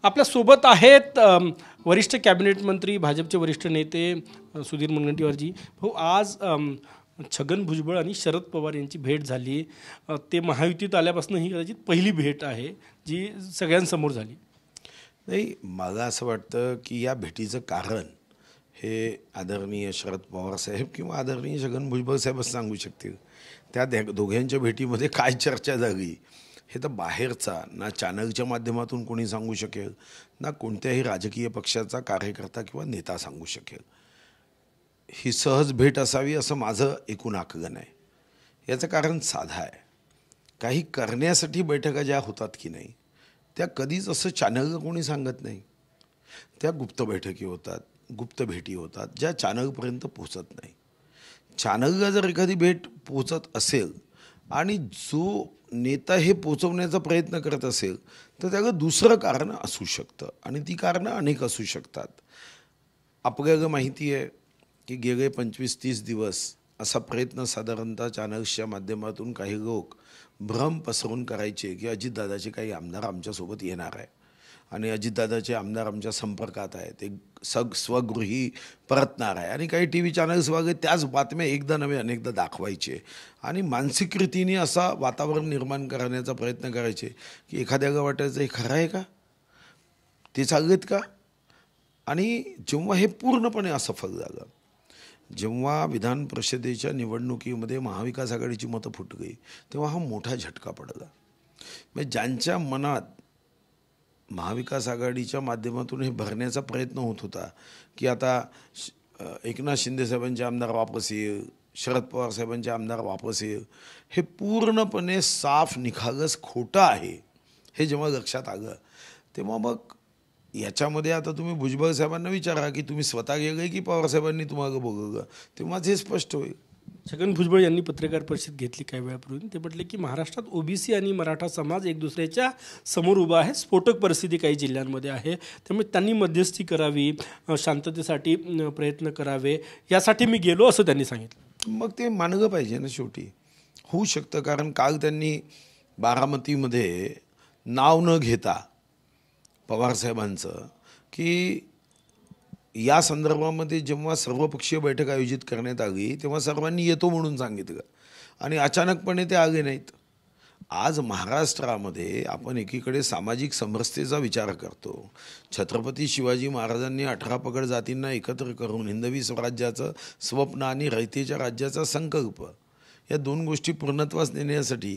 आपल्यासोबत आहेत वरिष्ठ कॅबिनेट मंत्री भाजपचे वरिष्ठ नेते सुधीर मुनगंटीवारजी. हो, आज छगन भुजबळ आणि शरद पवार यांची भेट झाली. ते महायुतीत आल्यापासून ही कदाचित पहिली भेट आहे जी सगळ्यांसमोर झाली. नाही, मला असं वाटतं की या भेटीचं कारण हे आदरणीय शरद पवार साहेब किंवा आदरणीय छगन भुजबळ साहेबच सांगू शकतील. त्या दोघांच्या भेटीमध्ये काय चर्चा झाली हे तर बाहेरचा ना चॅनलच्या माध्यमातून कोणी सांगू शकेल, ना कोणत्याही राजकीय पक्षाचा कार्यकर्ता किंवा नेता सांगू शकेल. ही सहज भेट असावी असं माझं एकूण आकलन आहे. याचं कारण साधं आहे. काही करण्यासाठी बैठका ज्या होतात की नाही त्या कधीच असं चॅनलला कोणी सांगत नाही. त्या गुप्त बैठकी होतात, गुप्त भेटी होतात ज्या चॅनलपर्यंत पोचत नाही. चॅनलला जर एखादी भेट पोचत असेल आणि जो नेता हे पोचवण्याचा प्रयत्न करत असेल तर त्याला दुसरं कारण असू शकतं आणि ती कारणं अनेक असू शकतात. आपल्याला माहिती आहे की गेले 25-30 दिवस असा प्रयत्न साधारणतः चॅनल्सच्या माध्यमातून काही लोक भ्रम पसरवून करायचे की अजितदादाचे काही आमदार आमच्यासोबत येणार आहे आणि अजितदादाचे आमदार आमच्या संपर्कात आहे, ते स्वगृही परतणार आहे. आणि काही टी व्ही चॅनल्सवाले त्याच बातम्या एकदा नव्हे अनेकदा दाखवायचे आणि मानसिक रीतीने असा वातावरण निर्माण करण्याचा प्रयत्न करायचे की एखाद्याला वाटायचं हे खरं आहे का, ते चाललेत का. आणि जेव्हा हे पूर्णपणे असफल झालं, जेव्हा विधान परिषदेच्या निवडणुकीमध्ये महाविकास आघाडीची मतं फुटली तेव्हा हा मोठा झटका पडला. म्हणजे ज्यांच्या मनात महाविकास आघाडीच्या माध्यमातून हे भरण्याचा प्रयत्न होत होता की आता एकनाथ शिंदे साहेबांचे आमदार वापस येईल, शरद पवार साहेबांचे आमदार वापस येईल, हे पूर्णपणे साफ निखागस खोटं आहे हे जेव्हा लक्षात आलं तेव्हा मग याच्यामध्ये आता तुम्ही भुजबळ साहेबांना विचारा की तुम्ही स्वतः गेले की पवार साहेबांनी तुम्हाला बोलवलं, तेव्हाच हे स्पष्ट होईल. छगन भुजबळ यांनी पत्रकार परिषद घेतली काही वेळापूर्वी. ते म्हटले की महाराष्ट्रात ओबीसी आणि मराठा समाज एक दुसऱ्याच्या समोर उभा आहे, स्फोटक परिस्थिती काही जिल्ह्यांमध्ये आहे, त्यामुळे त्यांनी मध्यस्थी करावी, शांततेसाठी प्रयत्न करावे, यासाठी मी गेलो असं त्यांनी सांगितलं. मग ते मानलं पाहिजे ना, शेवटी होऊ शकतं. कारण काल त्यांनी बारामतीमध्ये नाव न घेता पवारसाहेबांचं की या संदर्भामध्ये जेव्हा सर्वपक्षीय बैठक आयोजित करण्यात आली तेव्हा सर्वांनी येतो म्हणून सांगितलं आणि अचानकपणे ते आले नाहीत. आज महाराष्ट्रामध्ये आपण एकीकडे सामाजिक समरसतेचा विचार करतो. छत्रपती शिवाजी महाराजांनी 18 पगड जातींना एकत्र करून हिंदवी स्वराज्याचं स्वप्न आणि रयतेच्या राज्याचा संकल्प या दोन गोष्टी पूर्णत्वास नेण्यासाठी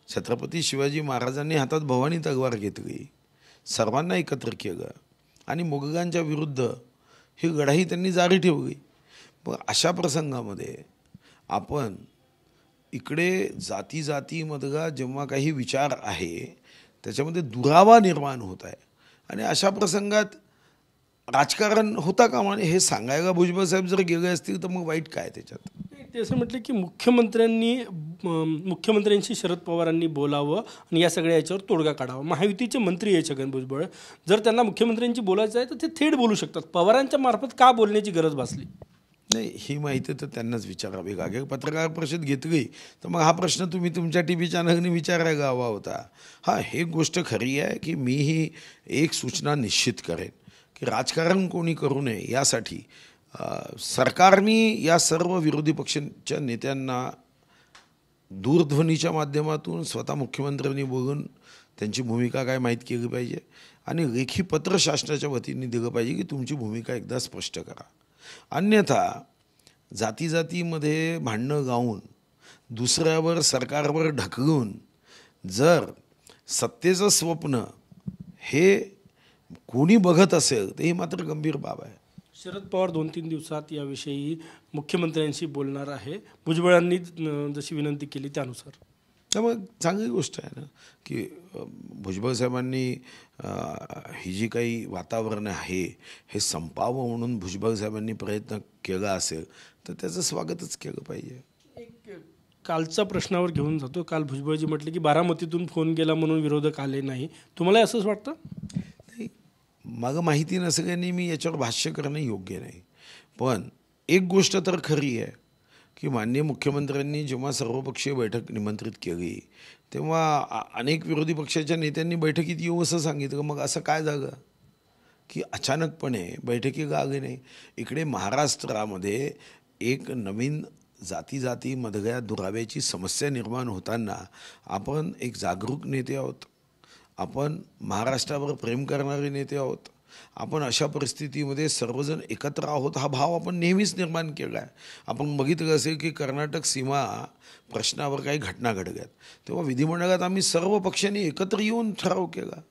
छत्रपती शिवाजी महाराजांनी हातात भवानी तलवार घेतली, सर्वांना एकत्र केलं आणि मोगलांच्या विरुद्ध ही लढाई त्यांनी जारी ठेवली. पण अशा प्रसंगामध्ये आपण इकडे जातीमधला जेव्हा काही विचार आहे त्याच्यामध्ये दुरावा निर्माण होत आहे आणि अशा प्रसंगात राजकारण होता कामा नये हे सांगायला भुजबळ साहेब जर गेले असतील तर मग वाईट काय त्याच्यात. ते असं म्हटलं की मुख्यमंत्र्यांशी शरद पवारांनी बोलावं आणि या सगळ्या याच्यावर तोडगा काढावा. महायुतीचे मंत्री आहे छगन भुजबळ, जर त्यांना मुख्यमंत्र्यांशी बोलायचं आहे तर ते थेट बोलू शकतात. पवारांच्या मार्फत का बोलण्याची गरज भासली नाही, ही माहिती तर त्यांनाच विचारावी लागेल. पत्रकार परिषद घेतली तर मग हा प्रश्न तुम्ही तुमच्या टी व्ही चॅनलने विचारायला हवा होता. हां, हे गोष्ट खरी आहे की मीही एक सूचना निश्चित करेन की राजकारण कोणी करू नये यासाठी सरकारने या सर्व विरोधी पक्षांच्या नेत्यांना दूरध्वनीच्या माध्यमातून स्वतः मुख्यमंत्र्यांनी बोलून त्यांची भूमिका काय माहीत केली पाहिजे आणि लेखी पत्र शासनाच्या वतीने दिलं पाहिजे की तुमची भूमिका एकदा स्पष्ट करा. अन्यथा जातीमध्ये भांडणं गाऊन दुसऱ्यावर सरकारवर ढकलून जर सत्तेचं स्वप्न हे कोणी बघत असेल तर ही मात्र गंभीर बाब आहे. शरद पवार 2-3 दिवसात याविषयी मुख्यमंत्र्यांशी बोलणार आहे. भुजबळांनी जशी विनंती केली त्यानुसार. त्यामुळे चांगली गोष्ट आहे ना की भुजबळ साहेबांनी ही जी काही वातावरण आहे हे संपावं म्हणून भुजबळ साहेबांनी प्रयत्न केला असेल तर त्याचं स्वागतच केलं पाहिजे. एक कालच्या प्रश्नावर घेऊन जातो. काल भुजबळजी म्हटले की बारामतीतून फोन केला म्हणून विरोधक आले नाही. तुम्हाला असंच वाटतं? नाही, मला माहिती नसल्याने मी याच्यावर भाष्य करणं योग्य नाही. पण एक गोष्ट तर खरी आहे की माननीय मुख्यमंत्र्यांनी जेव्हा सर्वपक्षीय बैठक निमंत्रित केली तेव्हा अनेक विरोधी पक्षाच्या नेत्यांनी बैठकीत येऊ असं सांगितलं. मग असं काय झालं की अचानकपणे बैठकी का आली नाही? इकडे महाराष्ट्रामध्ये एक नवीन जाती मधल्या दुराव्याची समस्या निर्माण होताना आपण एक जागरूक नेते आहोत, आपण महाराष्ट्रावर प्रेम करणारे नेते आहोत, आपण अशा परिस्थितीमध्ये सर्वजण एकत्र आहोत हा भाव आपण नेहमीच निर्माण केला आहे. आपण बघितलं असेल की कर्नाटक सीमा प्रश्नावर काही घटना घडल्यात तेव्हा विधिमंडळात आम्ही सर्व पक्षांनी एकत्र येऊन ठराव केला.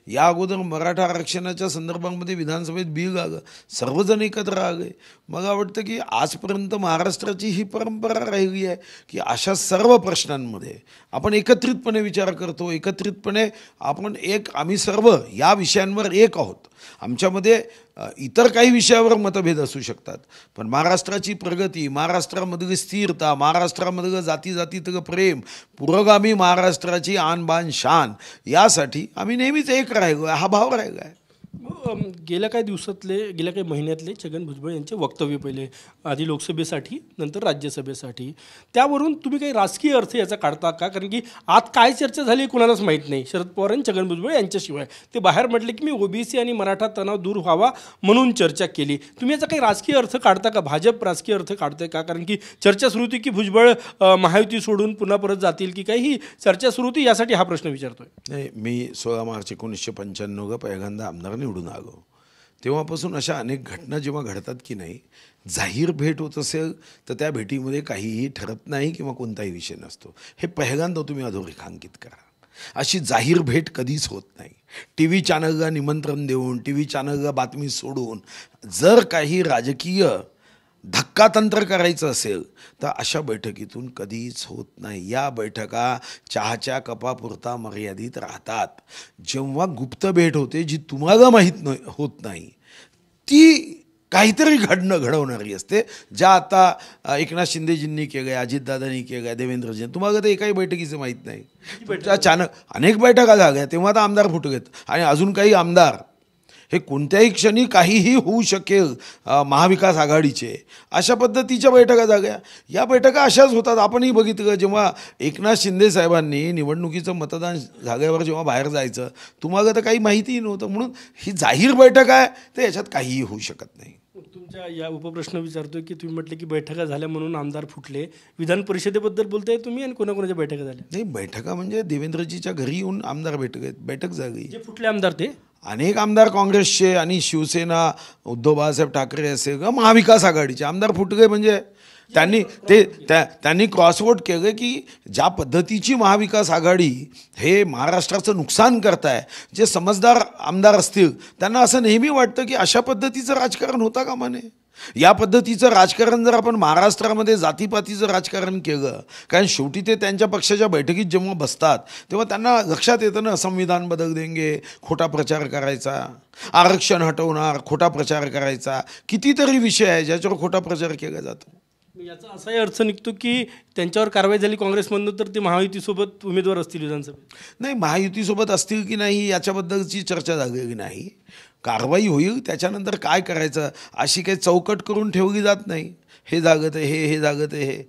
या अगोदर मराठा आरक्षणाच्या संदर्भामध्ये विधानसभेत बिल आलं, सर्वजण एकत्र आले. मला वाटतं की आजपर्यंत महाराष्ट्राची ही परंपरा राहिली आहे की अशा सर्व प्रश्नांमध्ये आपण एकत्रितपणे विचार करतो, एकत्रितपणे आपण आम्ही सर्व या विषयांवर एक आहोत. आमच्यामध्ये इतर काही विषयावर मतभेद असू शकतात, पण महाराष्ट्राची प्रगती, महाराष्ट्रामधली स्थिरता, महाराष्ट्रामधलं जातीतलं प्रेम, पुरोगामी महाराष्ट्राची आन बान शान यासाठी आम्ही नेहमीच एक राहिलो आहे, हा भाव राहिला आहे. गेल्या काही महिन्यातले छगन भुजबळ यांचे वक्तव्य, पहिले आधी लोकसभेसाठी नंतर राज्यसभेसाठी, त्यावरून तुम्ही काही राजकीय अर्थ याचा काढता का? कारण की आत काय चर्चा झाली कुणालाच माहीत नाही, शरद पवार आणि छगन भुजबळ यांच्याशिवाय. ते बाहेर म्हटले की मी ओबीसी आणि मराठा तणाव दूर व्हावा म्हणून चर्चा केली. तुम्ही याचा काही राजकीय अर्थ काढता का? भाजप राजकीय अर्थ काढते का? कारण की चर्चा सुरू होती की भुजबळ महायुती सोडून पुन्हा परत जातील की काही, ही चर्चा सुरू होती, यासाठी हा प्रश्न विचारतोय. नाही, मी 16 मार्च 1995 पहिल्यांदा आमदार निवडून आलो. तेव्हापासून अशा अनेक घटना जेव्हा घडतात की नाही, जाहीर भेट होत असेल तर त्या भेटीमध्ये काहीही ठरत नाही किंवा कोणताही विषय नसतो. हे पहिल्यांदा तुम्ही अधोरेखांकित करा. अशी जाहीर भेट कधीच होत नाही. टी व्ही चॅनलला निमंत्रण देऊन, टी व्ही चॅनलला बातमी सोडून जर काही राजकीय धक्कातंत्र करायचं असेल तर अशा बैठकीतून कधीच होत नाही. या बैठका चहाच्या कपापुरता मर्यादित राहतात. जेव्हा गुप्त भेट होते जी तुम्हाला होत नाही ती काहीतरी घडवणारी असते. ज्या आता एकनाथ शिंदेजींनी केलं, अजितदादांनी केलं, देवेंद्रजींनी, तुम्हाला तर एकाही बैठकीचं माहीत नाही. अचानक अनेक बैठका झाल्या तेव्हा तर आमदार फुटलेत आणि अजून काही आमदार, हे कोणत्याही क्षणी काहीही होऊ शकेल महाविकास आघाडीचे, अशा पद्धतीच्या बैठका झाल्या. या बैठका अशाच होतात. आपणही बघितलं जेव्हा एकनाथ शिंदे साहेबांनी निवडणुकीचं मतदान झाल्यावर जेव्हा बाहेर जायचं तुम्हाला तर काही माहितीही नव्हतं. म्हणून ही जाहीर बैठक आहे तर याच्यात काहीही होऊ शकत नाही. तुमच्या या उपप्रश्न विचारतोय की तुम्ही म्हटले की बैठका झाल्या म्हणून आमदार फुटले. विधान परिषदेबद्दल बोलताय तुम्ही आणि कोणाकोणाच्या बैठका झाल्या? नाही, बैठका म्हणजे देवेंद्रजीच्या घरी येऊन आमदार बैठक झाली. जे फुटले आमदार ते अनेक आमदार काँग्रेसचे आणि शिवसेना, उद्धव बाळासाहेब ठाकरे असे किंवा महाविकास आघाडीचे आमदार फुटले. म्हणजे त्यांनी क्रॉसवोट केलं की ज्या पद्धतीची महाविकास आघाडी हे महाराष्ट्राचं नुकसान करताय, जे समजदार आमदार असतील त्यांना असं नेहमी वाटतं की अशा पद्धतीचं राजकारण होता कामा नये. या पद्धतीचं राजकारण जर आपण महाराष्ट्रामध्ये जातीपातीचं राजकारण केलं, कारण शेवटी ते त्यांच्या पक्षाच्या बैठकीत जेव्हा बसतात तेव्हा त्यांना लक्षात येतं ना, संविधान बदल देंगे, खोटा प्रचार करायचा, आरक्षण हटवणार, खोटा प्रचार करायचा, कितीतरी विषय आहे ज्याच्यावर खोटा प्रचार केला जातो. याचा असाही अर्थ निघतो की त्यांच्यावर कारवाई झाली काँग्रेसमधून तर ते महायुतीसोबत उमेदवार असतील विधानसभेत? नाही, महायुतीसोबत असतील की नाही याच्याबद्दलची चर्चा झालेली नाही. कारवाई होईल, त्याच्यानंतर काय करायचं अशी काही चौकट करून ठेवली जात नाही. हे जागत आहे, हे जागत आहे, हे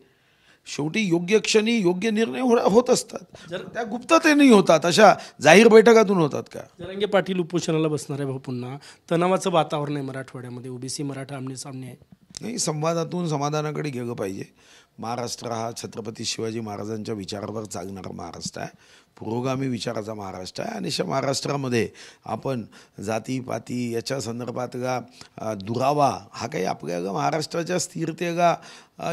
शेवटी योग्य क्षणी योग्य निर्णय होत असतात. जर त्या गुप्ततेने होतात, अशा जाहीर बैठकातून होतात का? जरांगे पाटील उपोषणाला बसणार आहे भाऊ, पुन्हा तणावाचं वातावरण आहे मराठवाड्यामध्ये, ओबीसी मराठा आमने सामने आहे. नाही, संवादातून समाधानाकडे गेलं पाहिजे. महाराष्ट्र हा छत्रपती शिवाजी महाराजांच्या विचारावर चालणारा महाराष्ट्र आहे, पुरोगामी विचाराचा महाराष्ट्र आहे. आणि अशा महाराष्ट्रामध्ये आपण जातीपाती याच्या संदर्भातला दुरावा हा काही आपल्याला महाराष्ट्राच्या स्थिरतेला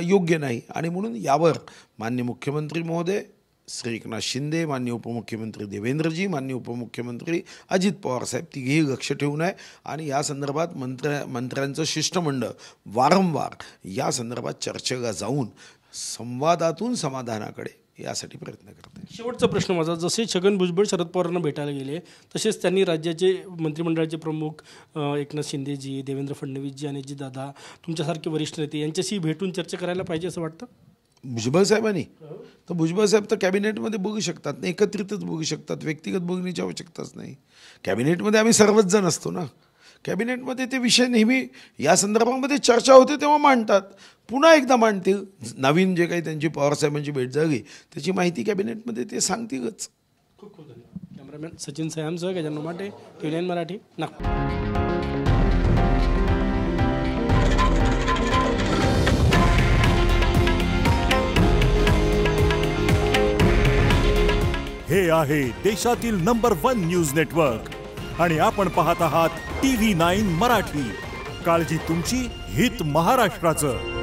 योग्य नाही. आणि म्हणून यावर माननीय मुख्यमंत्री महोदय श्री एकनाथ शिंदे, माननीय उपमुख्यमंत्री देवेंद्रजी, माननीय उपमुख्यमंत्री अजित पवार साहेब तिघेही लक्ष ठेवून आहे. आणि या संदर्भात मंत्र्यांचं शिष्टमंडळ वारंवार या संदर्भात चर्चेला जाऊन संवादातून समाधानाकडे यासाठी प्रयत्न करते. शेवटचा प्रश्न माझा, जसे छगन भुजबळ शरद पवारांना भेटायला गेले तसेच त्यांनी राज्याचे मंत्रिमंडळाचे प्रमुख एकनाथ शिंदेजी, देवेंद्र फडणवीसजी आणि दादा तुमच्यासारखे वरिष्ठ नेते यांच्याशी भेटून चर्चा करायला पाहिजे असं वाटतं? भुजबळ साहेबांनी तर भुजबळ साहेब तर कॅबिनेटमध्ये बघू शकतात, एकत्रितच बघू शकतात, व्यक्तिगत बघण्याची आवश्यकताच नाही. कॅबिनेटमध्ये आम्ही सर्वच जण असतो ना. कॅबिनेटमध्ये ते विषय नेहमी या संदर्भामध्ये चर्चा होते तेव्हा मांडतात, पुन्हा एकदा मांडतील. नवीन जे काही त्यांची पवारसाहेबांची भेट झाली त्याची माहिती कॅबिनेटमध्ये ते सांगतीलच. खूप खूप धन्यवाद. कॅमेरामॅन सचिन सयामसह गजानन माटे, TVN मराठी, नागपूर. हे आहे देशातील नंबर 1 न्यूज नेटवर्क आणि आपण पाहत आहात TV9 मराठी. काळजी तुमची, हित महाराष्ट्राचं.